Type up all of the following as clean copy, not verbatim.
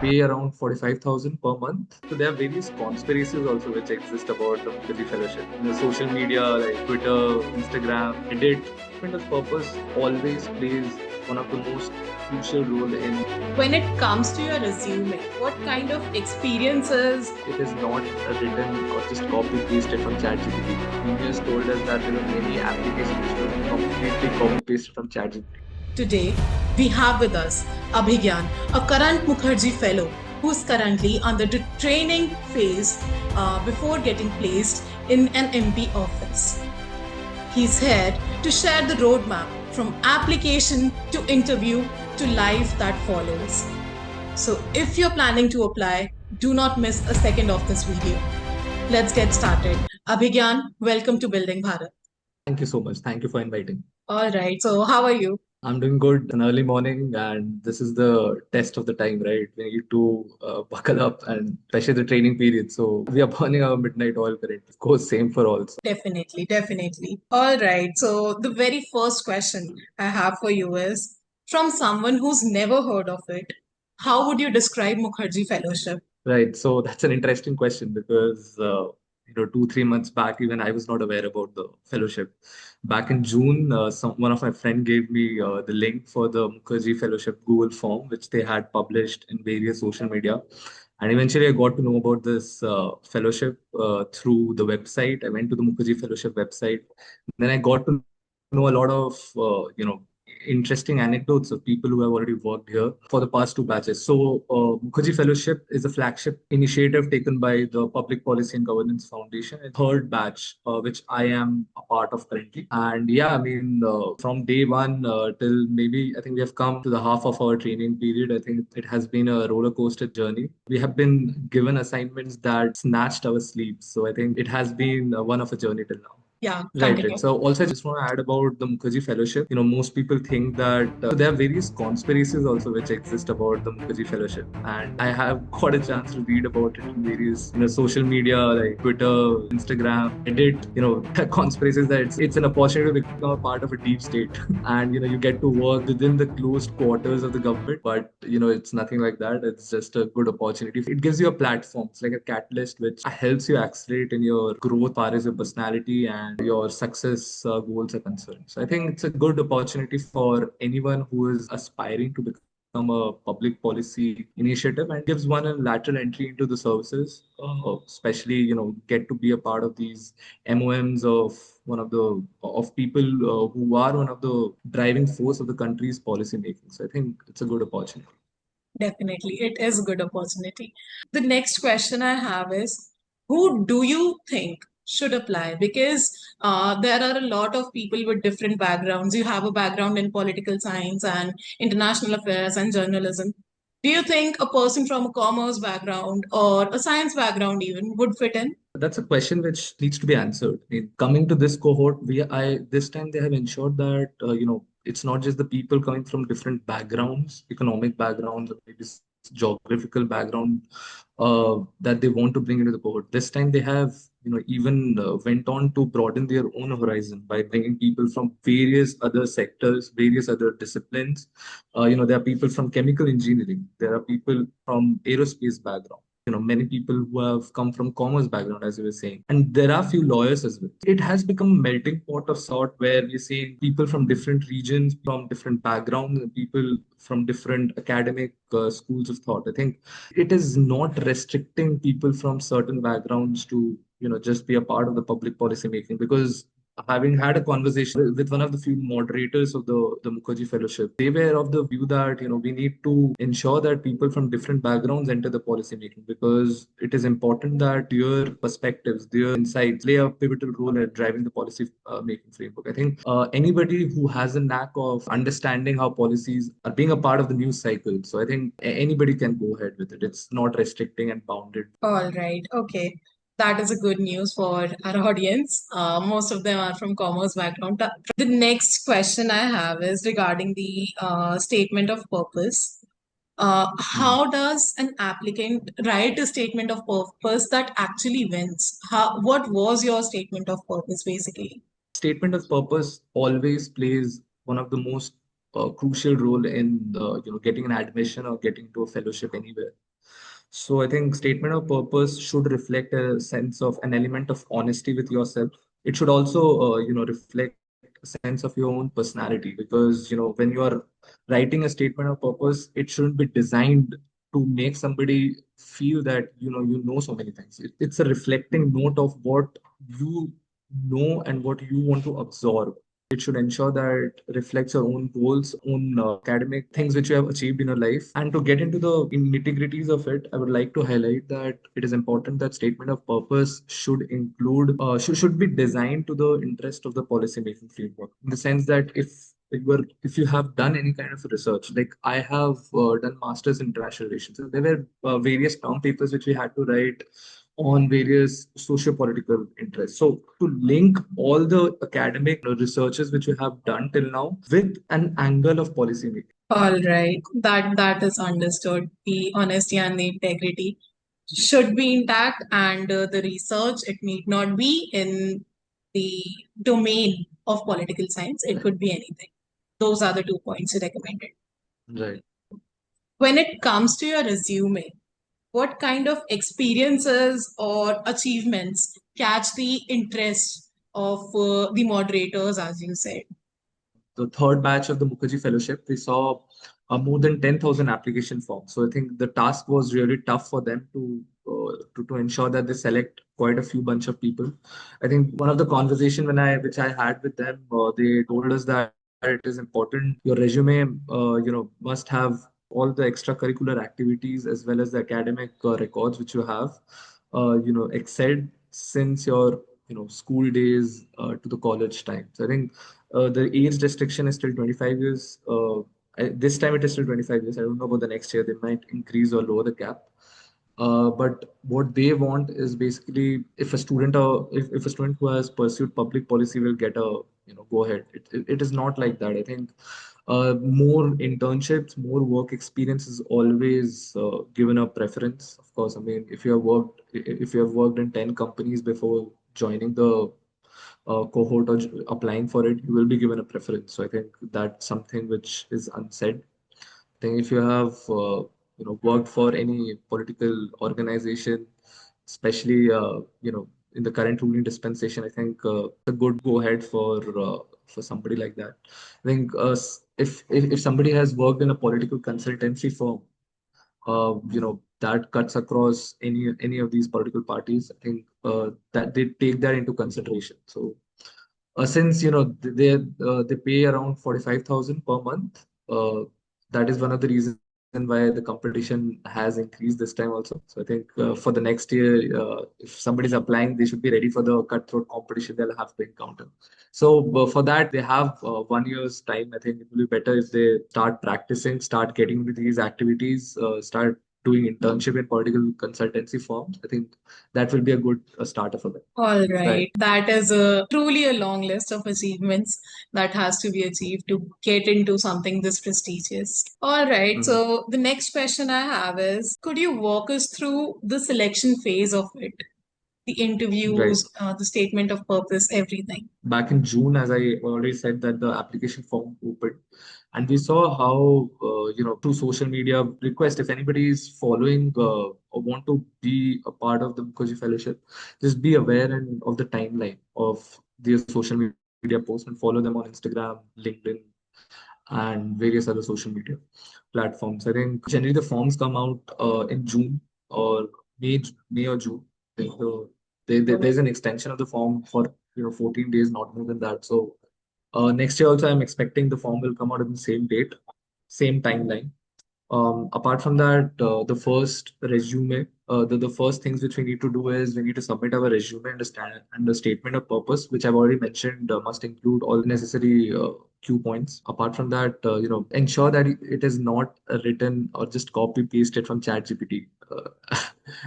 pay around 45,000 per month. So there are various conspiracies also which exist about the Mukherjee Fellowship. In the social media like Twitter, Instagram, Reddit, statement of purpose always plays one of the most crucial role in. When it comes to your resume, what kind of experiences? It is not written or just copy pasted from ChatGPT. Engineers told us that there were many applications which were completely copy pasted from ChatGPT. Today, we have with us Abhigyan, a current Mukherjee Fellow who's currently under the training phase before getting placed in an MP office. He's here to share the roadmap from application to interview to life that follows. So if you're planning to apply, do not miss a second of this video. Let's get started. Abhigyan, welcome to Building Bharat. Thank you so much. Thank you for inviting. All right. So how are you? I'm doing good. It's an early morning, and this is the test of the time, right? We need to buckle up, and especially the training period. So we are burning our midnight oil current. Of course, same for all. So Definitely, definitely. All right. So the very first question I have for you is from someone who's never heard of it, how would you describe Mukherjee Fellowship? right. So that's an interesting question because 2-3 months back, even I was not aware about the fellowship. Back in June, one of my friend gave me the link for the Mukherjee Fellowship Google form, which they had published in various social media. And eventually, I got to know about this fellowship through the website. I went to the Mukherjee Fellowship website. Then I got to know a lot of interesting anecdotes of people who have already worked here for the past two batches. So, Mukherjee Fellowship is a flagship initiative taken by the Public Policy and Governance Foundation, a third batch, which I am a part of currently. And yeah, I mean, from day one till maybe I think we have come to the half of our training period. I think it has been a roller coaster journey. We have been given assignments that snatched our sleep. So I think it has been one of a journey till now. Yeah, Right, continue. right. So also I just want to add about the Mukherjee Fellowship. Most people think that there are various conspiracies also which exist about the Mukherjee Fellowship, and I have got a chance to read about it in various social media like Twitter, Instagram, Reddit. Conspiracies that it's an opportunity to become a part of a deep state, and you get to work within the closed quarters of the government. But it's nothing like that. It's just a good opportunity. It gives you a platform. It's like a catalyst which helps you accelerate in your growth as far as your personality and your success goals are concerned. So I think it's a good opportunity for anyone who is aspiring to become a public policy initiative, and gives one a lateral entry into the services, especially get to be a part of these MOMs of one of the of people who are one of the driving force of the country's policy making. So I think it's a good opportunity. Definitely, it is a good opportunity. The next question I have is, who do you think should apply? Because there are a lot of people with different backgrounds. You have a background in political science and international affairs and journalism. Do you think a person from a commerce background or a science background even would fit in? That's a question which needs to be answered. Coming to this cohort, this time they have ensured that it's not just the people coming from different backgrounds, economic backgrounds, or maybe geographical background that they want to bring into the cohort. This time they have even went on to broaden their own horizon by bringing people from various other sectors, various other disciplines. There are people from chemical engineering. There are people from aerospace background. Many people who have come from commerce background, as you were saying, and there are few lawyers as well. It has become a melting pot of sort where we see people from different regions, from different backgrounds, and people from different academic schools of thought. I think it is not restricting people from certain backgrounds to just be a part of the public policy making, because having had a conversation with one of the few moderators of the Mukherjee Fellowship, they were of the view that we need to ensure that people from different backgrounds enter the policy making, because it is important that their perspectives, their insights play a pivotal role in driving the policy making framework. I think anybody who has a knack of understanding how policies are being a part of the news cycle, so I think anybody can go ahead with it. It's not restricting and bounded. All right. Okay. That is a good news for our audience. Most of them are from commerce background. The next question I have is regarding the statement of purpose. How does an applicant write a statement of purpose that actually wins? What was your statement of purpose basically? Statement of purpose always plays one of the most crucial role in getting an admission or getting to a fellowship anywhere. So I think statement of purpose should reflect a sense of an element of honesty with yourself. It should also, reflect a sense of your own personality, because, when you are writing a statement of purpose, it shouldn't be designed to make somebody feel that, you know so many things. It's a reflecting note of what you know and what you want to absorb. It should ensure that reflects your own goals, own academic things which you have achieved in your life. And to get into the nitty-gritties of it, I would like to highlight that it is important that statement of purpose should include, should be designed to the interest of the policy making framework. In the sense that if you have done any kind of research, like I have done masters in international relations, so there were various term papers which we had to write on various socio-political interests. So to link all the academic researches which you have done till now with an angle of policy making. All right, that is understood. The honesty and the integrity should be intact, and the research, it need not be in the domain of political science. It could be anything. Those are the 2 points you recommended. Right. When it comes to your resume, what kind of experiences or achievements catch the interest of the moderators, as you said? The third batch of the Mukherjee Fellowship, we saw more than 10,000 application forms. So I think the task was really tough for them to ensure that they select quite a few bunch of people. I think one of the conversation which I had with them, they told us that it is important your resume, must have all the extracurricular activities as well as the academic records which you have, excelled since your school days to the college time. So I think the age restriction is still 25 years. This time it is still 25 years. I don't know about the next year. They might increase or lower the cap. But what they want is basically if a student who has pursued public policy will get a go ahead. It is not like that. I think more internships, more work experience is always given a preference. Of course, I mean if you have worked in 10 companies before joining the cohort or applying for it, you will be given a preference. So I think that's something which is unsaid. I think if you have worked for any political organization, especially in the current ruling dispensation, I think a good go ahead for somebody like that. I think if somebody has worked in a political consultancy firm, that cuts across any of these political parties. I think that they take that into consideration. So since they pay around 45,000 per month, that is one of the reasons why the competition has increased this time also. So I think for the next year, if somebody's applying, they should be ready for the cutthroat competition they'll have to encounter. So for that, they have 1 year's time. I think it will be better if they start practicing, start getting into these activities, start doing internship in political consultancy firms. I think that will be a good starter for them. All Right. right. That is truly a long list of achievements that has to be achieved to get into something this prestigious. All right. Mhm. So the next question I have is, could you walk us through the selection phase of it? The Right. interviews, the statement of purpose, everything. Back in June, as I already said, that the application form opened, and we saw how through social media request, if anybody is following or want to be a part of the Mukherjee Fellowship, just be aware and of the timeline of their social media posts and follow them on Instagram, LinkedIn, and various other social media platforms. I think generally the forms come out in June or May or June. I think there's an extension of the form for 14 days, not more than that. So next year also I'm expecting the form will come out on the same date, same timeline. Apart from that, the first resume, the first things which we need to do is we need to submit our resume and the statement of purpose, which I've already mentioned, must include all the necessary cue points. Apart from that, ensure that it is not written or just copy pasted from ChatGPT.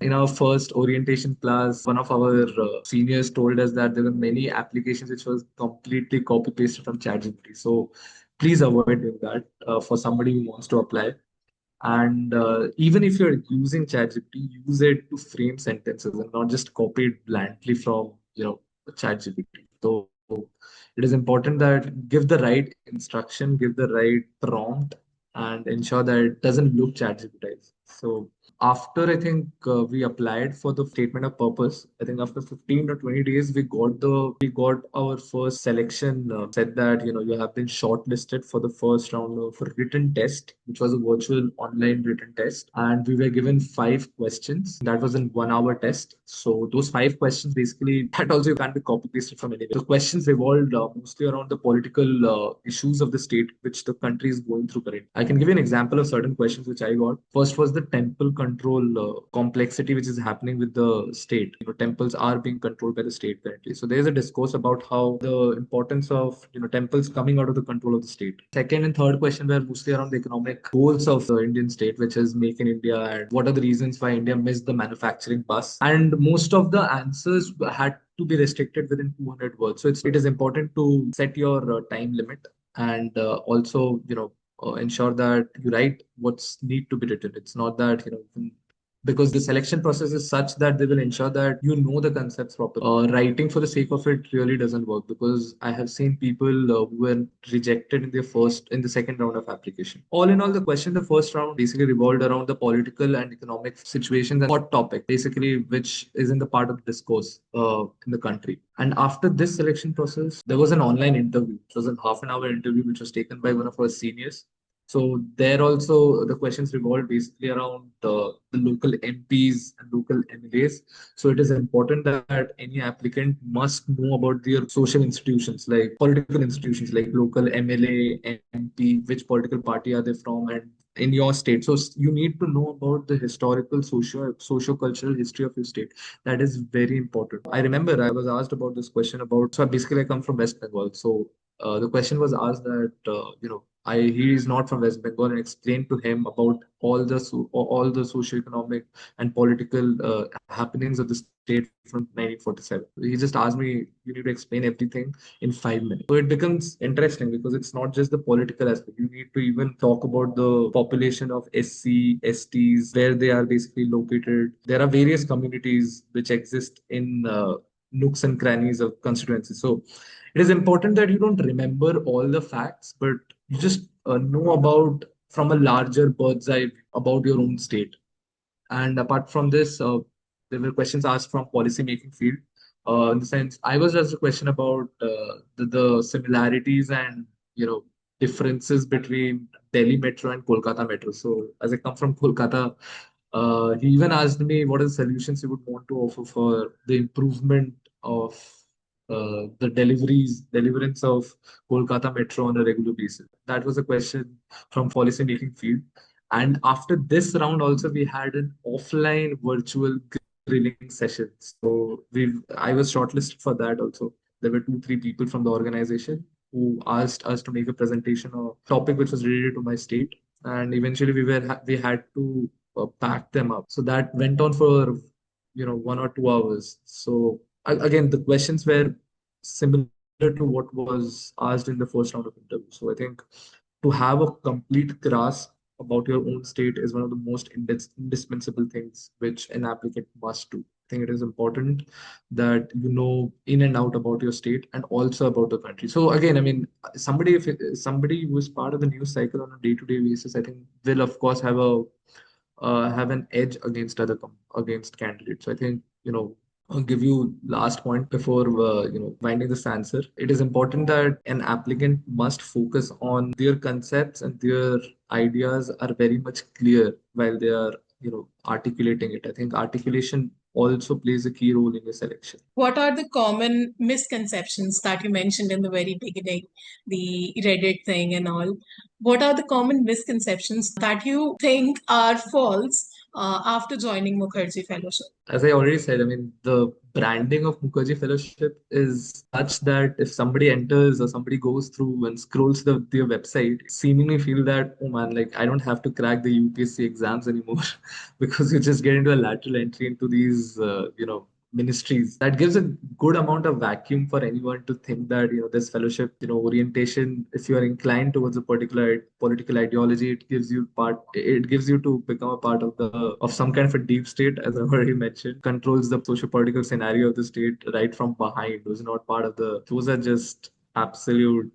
In our first orientation class, one of our seniors told us that there were many applications which was completely copy pasted from ChatGPT. So please avoid doing that for somebody who wants to apply. And even if you're using ChatGPT, use it to frame sentences and not just copy it bluntly from ChatGPT. So it is important that give the right instruction, give the right prompt, and ensure that it doesn't look ChatGPT. So after I think we applied for the statement of purpose, I think after 15 or 20 days we got our first selection. Said that you have been shortlisted for the first round of a written test, which was a virtual online written test, and we were given 5 questions. That was an 1 hour test. So those 5 questions basically that also you can't be copy pasted from anywhere. The questions revolved mostly around the political issues of the state which the country is going through currently. I can give you an example of certain questions which I got. First was the temple control complexity which is happening with the state. Temples are being controlled by the state currently. So there's a discourse about how the importance of temples coming out of the control of the state. Second and third question were mostly around the economic goals of the Indian state, which is Make in India, and what are the reasons why India missed the manufacturing bus. And most of the answers had to be restricted within 200 words. So it is important to set your time limit, and also ensure that you write what's need to be written. It's not that because the selection process is such that they will ensure that the concepts properly. Writing for the sake of it really doesn't work, because I have seen people who were rejected in the second round of application. All in all, the first round basically revolved around the political and economic situations and hot topic, basically, which is in the part of the discourse in the country. And after this selection process, there was an online interview. It was a half an hour interview, which was taken by one of our seniors. So there also the questions revolve basically around the local MPs and local MLAs. So it is important that any applicant must know about their social institutions, like political institutions, like local MLA, MP, which political party are they from, and in your state. So you need to know about the historical, socio-cultural history of your state. That is very important. I remember I was asked about this question about. So basically, I come from West Bengal. So the question was asked that he is not from West Bengal, and explained to him about all the socio-economic and political happenings of the state from 1947. He just asked me, "You need to explain everything in 5 minutes." So it becomes interesting because it's not just the political aspect. You need to even talk about the population of SC, STs, where they are basically located. There are various communities which exist in nooks and crannies of constituencies. So it is important that you don't remember all the facts, but you just know about from a larger bird's eye view about your own state. And apart from this, there were questions asked from policy making field. In the sense, I was asked a question about the similarities and differences between Delhi Metro and Kolkata Metro. So as I come from Kolkata, he even asked me what are the solutions he would want to offer for the improvement of the deliverance of Kolkata Metro on a regular basis. That was a question from policy making field. And after this round, also we had an offline virtual grilling session. So I was shortlisted for that also. There were 2, 3 people from the organization who asked us to make a presentation or topic which was related to my state. And eventually we had to pack them up. So that went on for 1 or 2 hours. So again, the questions were similar to what was asked in the first round of interview. So I think to have a complete grasp about your own state is one of the most indispensable things which an applicant must do. I think it is important that you know in and out about your state and also about the country. So again, I mean, somebody who is part of the news cycle on a day-to-day basis, I think will of course have an edge against against candidates. So I think I'll give you last point before winding this answer. It is important that an applicant must focus on their concepts and their ideas are very much clear while they are articulating it. I think articulation also plays a key role in your selection. What are the common misconceptions that you mentioned in the very beginning, the Reddit thing and all? What are the common misconceptions that you think are false after joining Mukherjee Fellowship? As I already said, I mean, the branding of Mukherjee Fellowship is such that if somebody enters or somebody goes through and scrolls their website, seemingly feel that, oh man, like I don't have to crack the UPSC exams anymore because you just get into a lateral entry into these, ministries. That gives a good amount of vacuum for anyone to think that this fellowship orientation, if you are inclined towards a particular political ideology, it gives you to become a part of the of some kind of a deep state, as I already mentioned, controls the socio-political scenario of the state right from behind. Those are just absolute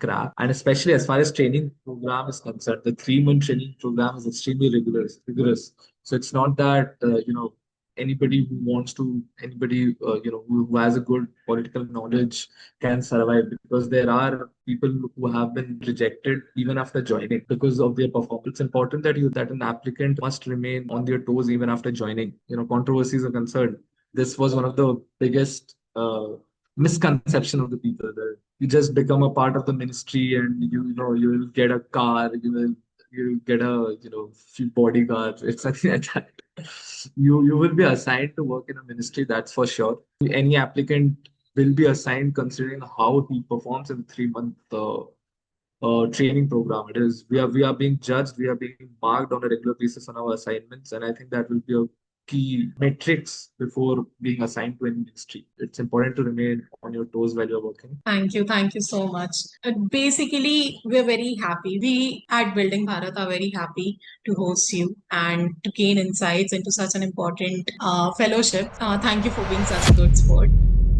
crap. And especially as far as training program is concerned, the 3-month training program is extremely rigorous. So it's not that anybody who wants to, anybody who has a good political knowledge can survive, because there are people who have been rejected even after joining because of their performance. It's important that an applicant must remain on their toes even after joining. Controversies are concerned. This was one of the biggest misconception of the people, that you just become a part of the ministry and you will get a car, you get a few bodyguards. It's something like that. You will be assigned to work in a ministry, that's for sure. Any applicant will be assigned considering how he performs in 3 month training program. It is we are being judged, we are being marked on a regular basis on our assignments, and I think that will be a key metrics before being assigned to any ministry. It's important to remain on your toes while you're working. Thank you so much. Basically, we're very happy. We at Building Bharat are very happy to host you and to gain insights into such an important fellowship. Thank you for being such a good sport.